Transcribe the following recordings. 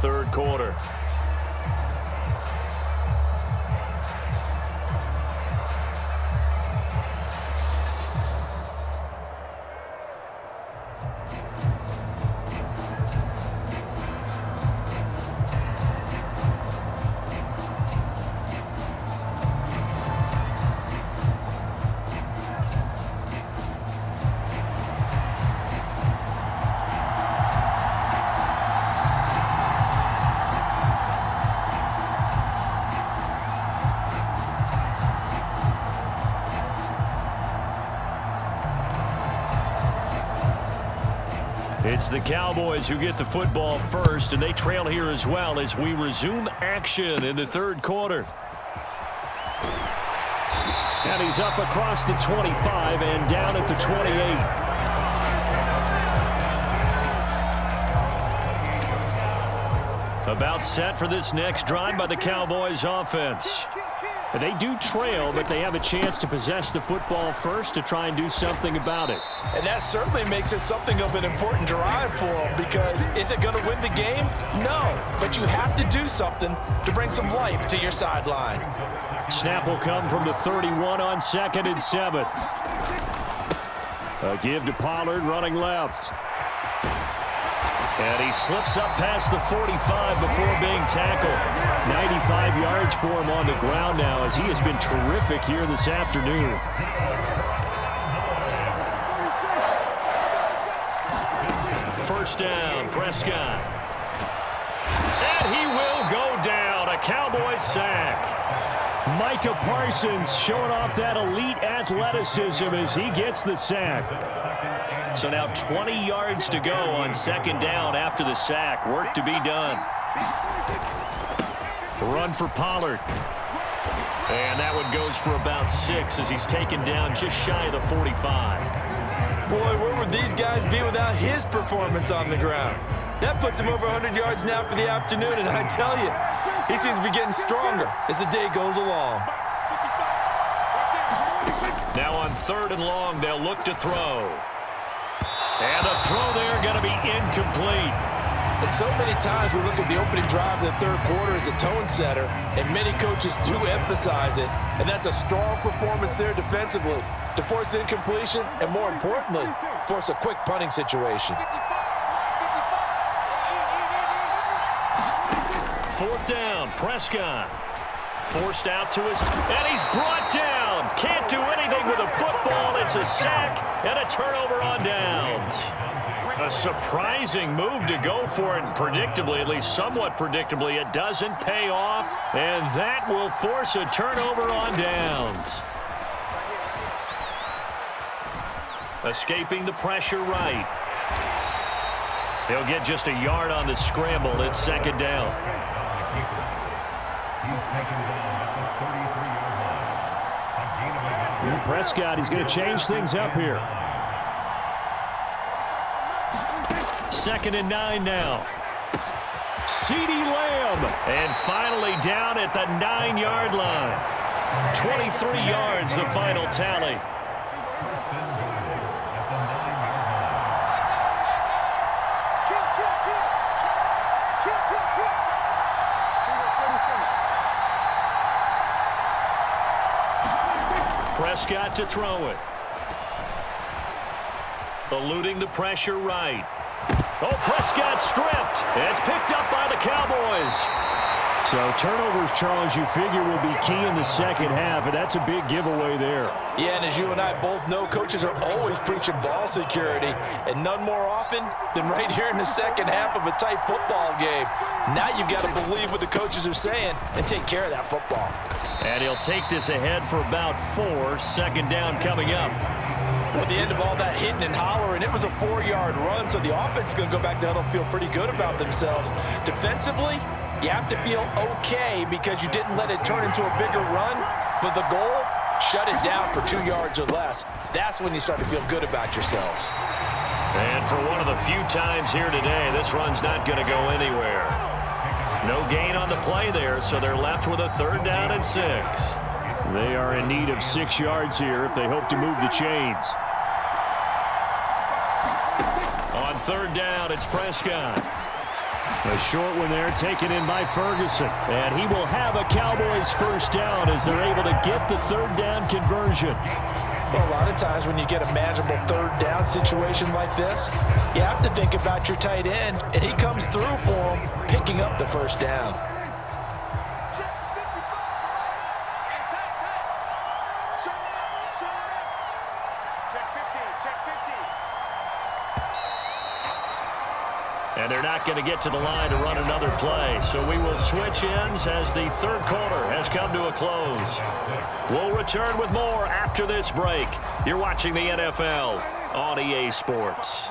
third quarter. It's the Cowboys who get the football first, and they trail here as well as we resume action in the third quarter. And he's up across the 25 and down at the 28. About set for this next drive by the Cowboys offense. They do trail, but they have a chance to possess the football first to try and do something about it. And that certainly makes it something of an important drive for them, because is it going to win the game? No, but you have to do something to bring some life to your sideline. Snap will come from the 31 on 2nd and 7. A give to Pollard running left. And he slips up past the 45 before being tackled. 95 yards for him on the ground now, as he has been terrific here this afternoon. First down, Prescott. And he will go down. A Cowboys sack. Micah Parsons showing off that elite athleticism as he gets the sack. So now 20 yards to go on 2nd down after the sack. Work to be done. Run for Pollard. And that one goes for about 6 as he's taken down just shy of the 45. Boy, where would these guys be without his performance on the ground? That puts him over 100 yards now for the afternoon, and I tell you, he seems to be getting stronger as the day goes along. Now on 3rd and long, they'll look to throw. And the throw there going to be incomplete. And so many times we look at the opening drive of the third quarter as a tone setter, and many coaches do emphasize it. And that's a strong performance there defensively to force incompletion and, more importantly, force a quick punting situation. 4th down, Prescott. Forced out to his, and he's brought down. Can't do anything with a football. It's a sack and a turnover on downs. A surprising move to go for it, and predictably, at least somewhat predictably, it doesn't pay off, and that will force a turnover on downs. Escaping the pressure right. He'll get just a yard on the scramble. It's 2nd down. Prescott, he's going to change things up here. 2nd and 9 now. CeeDee Lamb. And finally down at the 9-yard line. 23 yards, the final tally. Prescott to throw it. Eluding the pressure right. Oh, Prescott stripped. It's picked up by the Cowboys. So turnovers, Charles, you figure will be key in the second half, and that's a big giveaway there. Yeah, and as you and I both know, coaches are always preaching ball security, and none more often than right here in the second half of a tight football game. Now you've got to believe what the coaches are saying and take care of that football. And he'll take this ahead for about 4. 2nd down coming up. Well, at the end of all that hitting and hollering, it was a 4-yard run, so the offense is going to go back to huddle, feel pretty good about themselves. Defensively, you have to feel okay because you didn't let it turn into a bigger run, but the goal, shut it down for 2 yards or less. That's when you start to feel good about yourselves. And for one of the few times here today, this run's not going to go anywhere. No gain on the play there, so they're left with a 3rd down and 6. They are in need of 6 yards here if they hope to move the chains. On 3rd down, it's Prescott. A short one there taken in by Ferguson. And he will have a Cowboys first down as they're able to get the third down conversion. Well, a lot of times when you get a manageable third down situation like this, you have to think about your tight end, and he comes through for him, picking up the first down. And they're not going to get to the line to run another play. So we will switch ends as the third quarter has come to a close. We'll return with more after this break. You're watching the NFL on EA Sports.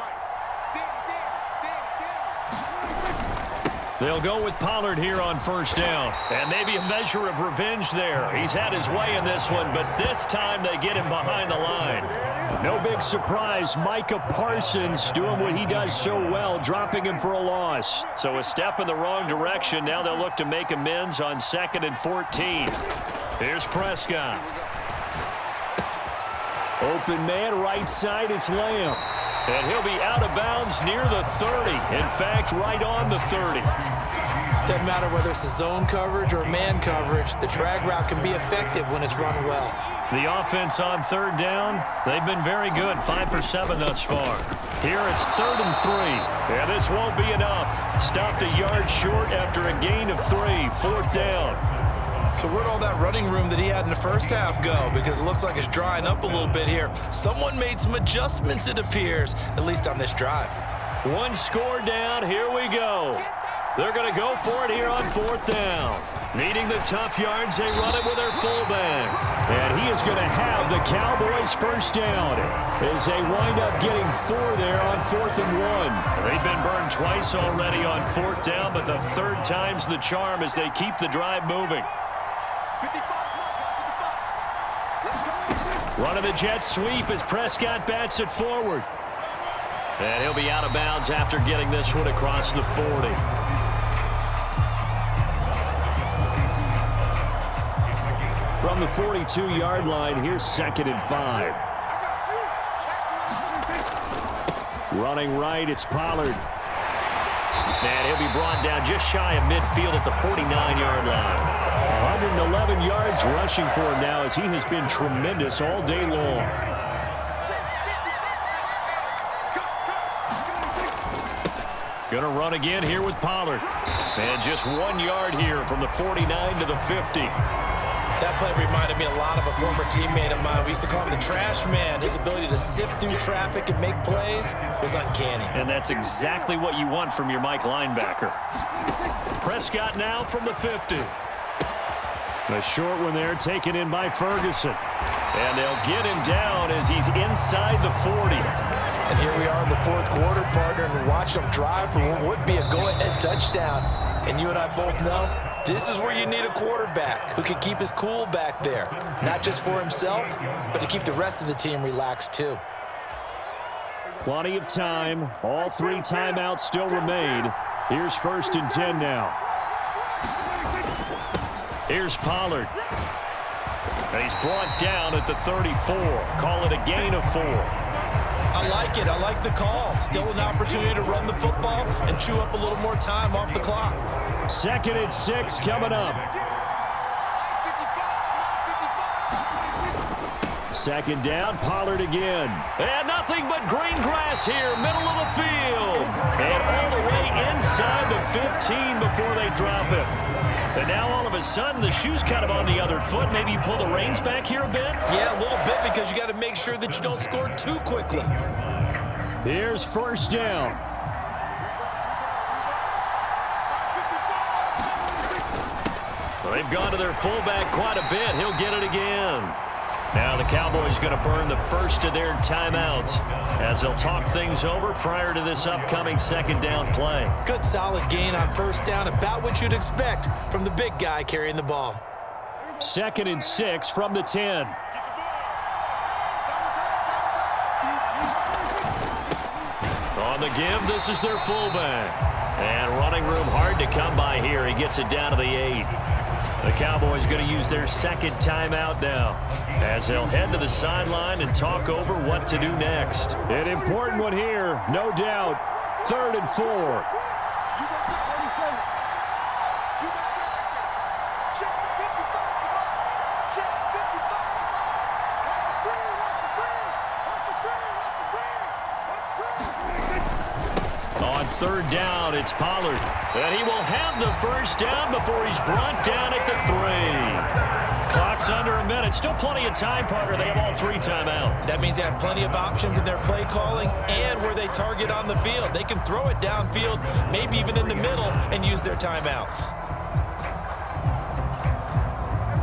They'll go with Pollard here on first down. And maybe a measure of revenge there. He's had his way in this one, but this time they get him behind the line. No big surprise, Micah Parsons doing what he does so well, dropping him for a loss. So a step in the wrong direction. Now they'll look to make amends on 2nd and 14. Here's Prescott. Open man, right side, it's Lamb. And he'll be out of bounds near the 30. In fact, right on the 30. Doesn't matter whether it's a zone coverage or man coverage, the drag route can be effective when it's run well. The offense on third down, they've been very good, 5 for 7 thus far. Here it's 3rd and 3. And this won't be enough. Stopped a yard short after a gain of 3, 4th down. So where'd all that running room that he had in the first half go? Because it looks like it's drying up a little bit here. Someone made some adjustments, it appears, at least on this drive. One score down, here we go. They're going to go for it here on 4th down. Needing the tough yards, they run it with their fullback. And he is going to have the Cowboys first down as they wind up getting 4 there on 4th and 1. They've been burned twice already on 4th down, but the third time's the charm as they keep the drive moving. Running the jet sweep as Prescott bats it forward. And he'll be out of bounds after getting this one across the 40. From the 42-yard line, here's 2nd and 5. Running right, it's Pollard. And he'll be brought down just shy of midfield at the 49-yard line. 111 yards rushing for him now as he has been tremendous all day long. Gonna run again here with Pollard. And just 1 yard here from the 49 to the 50. That play reminded me a lot of a former teammate of mine. We used to call him the trash man. His ability to sift through traffic and make plays was uncanny. And that's exactly what you want from your Mike linebacker. Prescott now from the 50. A short one there taken in by Ferguson. And they'll get him down as he's inside the 40. And here we are in the fourth quarter, partner, and watch them drive for what would be a go-ahead touchdown. And you and I both know this is where you need a quarterback who can keep his cool back there. Not just for himself, but to keep the rest of the team relaxed too. Plenty of time. All 3 timeouts still remain. Here's 1st and 10 now. Here's Pollard. And he's brought down at the 34. Call it a gain of 4. I like it. I like the call. Still an opportunity to run the football and chew up a little more time off the clock. 2nd and 6 coming up. 2nd down, Pollard again. And nothing but green grass here, middle of the field. And all the way inside the 15 before they drop it. And now all of a sudden the shoe's kind of on the other foot. Maybe you pull the reins back here a bit? Yeah, a little bit because you got to make sure that you don't score too quickly. Here's 1st down. Well, they've gone to their fullback quite a bit. He'll get it again. Now the Cowboys going to burn the first of their timeouts as they'll talk things over prior to this upcoming 2nd down play. Good solid gain on 1st down, about what you'd expect from the big guy carrying the ball. 2nd and 6 from the 10. On the give, this is their fullback. And running room hard to come by here. He gets it down to the 8. The Cowboys going to use their 2nd timeout now as they'll head to the sideline and talk over what to do next. An important one here, no doubt. 3rd and 4. third down, it's Pollard. And he will have the first down before he's brought down at the 3. Clock's under a minute. Still plenty of time, partner. They have all 3 timeout. That means they have plenty of options in their play calling and where they target on the field. They can throw it downfield, maybe even in the middle, and use their timeouts.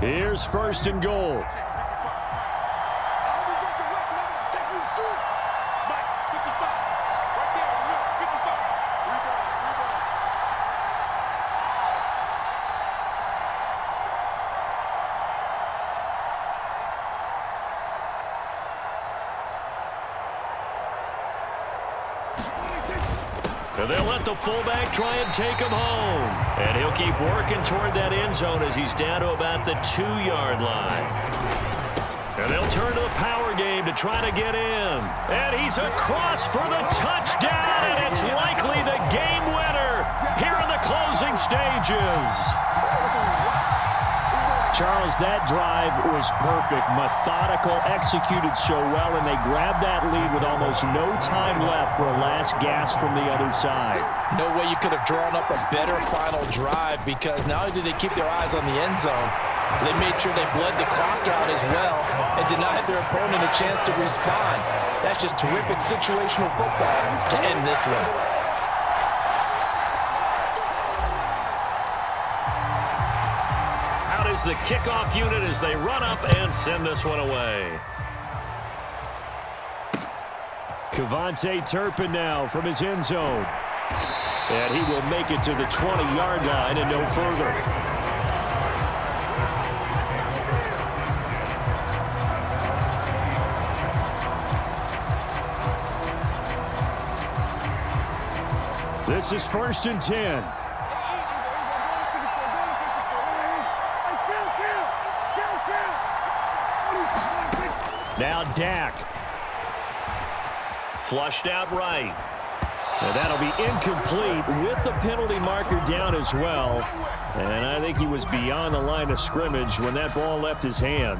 Here's first and goal. And they'll let the fullback try and take him home. And he'll keep working toward that end zone as he's down to about the 2-yard line. And they'll turn to the power game to try to get in. And he's across for the touchdown, and it's likely the game winner here in the closing stages. Charles, that drive was perfect, methodical, executed so well, and they grabbed that lead with almost no time left for a last gasp from the other side. No way you could have drawn up a better final drive, because not only did they keep their eyes on the end zone, they made sure they bled the clock out as well and denied their opponent a chance to respond. That's just terrific situational football to end this one. Is the kickoff unit as they run up and send this one away. Cavante Turpin now from his end zone. And he will make it to the 20-yard line and no further. This is first and 10. Now Dak. Flushed out right. And that'll be incomplete with the penalty marker down as well. And I think he was beyond the line of scrimmage when that ball left his hand.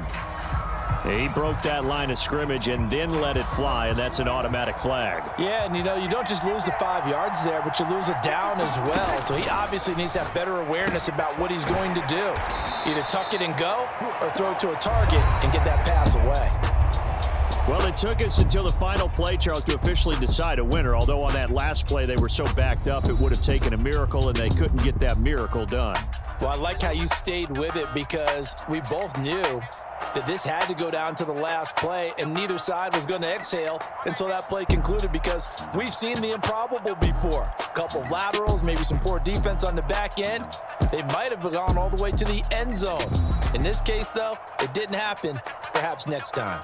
He broke that line of scrimmage and then let it fly, and that's an automatic flag. Yeah, and you don't just lose the 5 yards there, but you lose a down as well. So he obviously needs to have better awareness about what he's going to do. Either tuck it and go or throw it to a target and get that pass away. Well, it took us until the final play, Charles, to officially decide a winner, although on that last play they were so backed up it would have taken a miracle, and they couldn't get that miracle done. Well, I like how you stayed with it, because we both knew that this had to go down to the last play, and neither side was going to exhale until that play concluded, because we've seen the improbable before. A couple of laterals, maybe some poor defense on the back end. They might have gone all the way to the end zone. In this case, though, it didn't happen. Perhaps next time.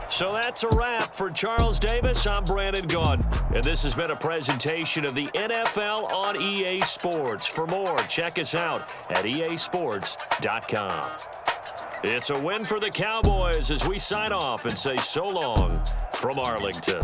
So that's a wrap for Charles Davis. I'm Brandon Gaudin, and this has been a presentation of the NFL on EA Sports. For more, check us out at easports.com. It's a win for the Cowboys as we sign off and say so long from Arlington.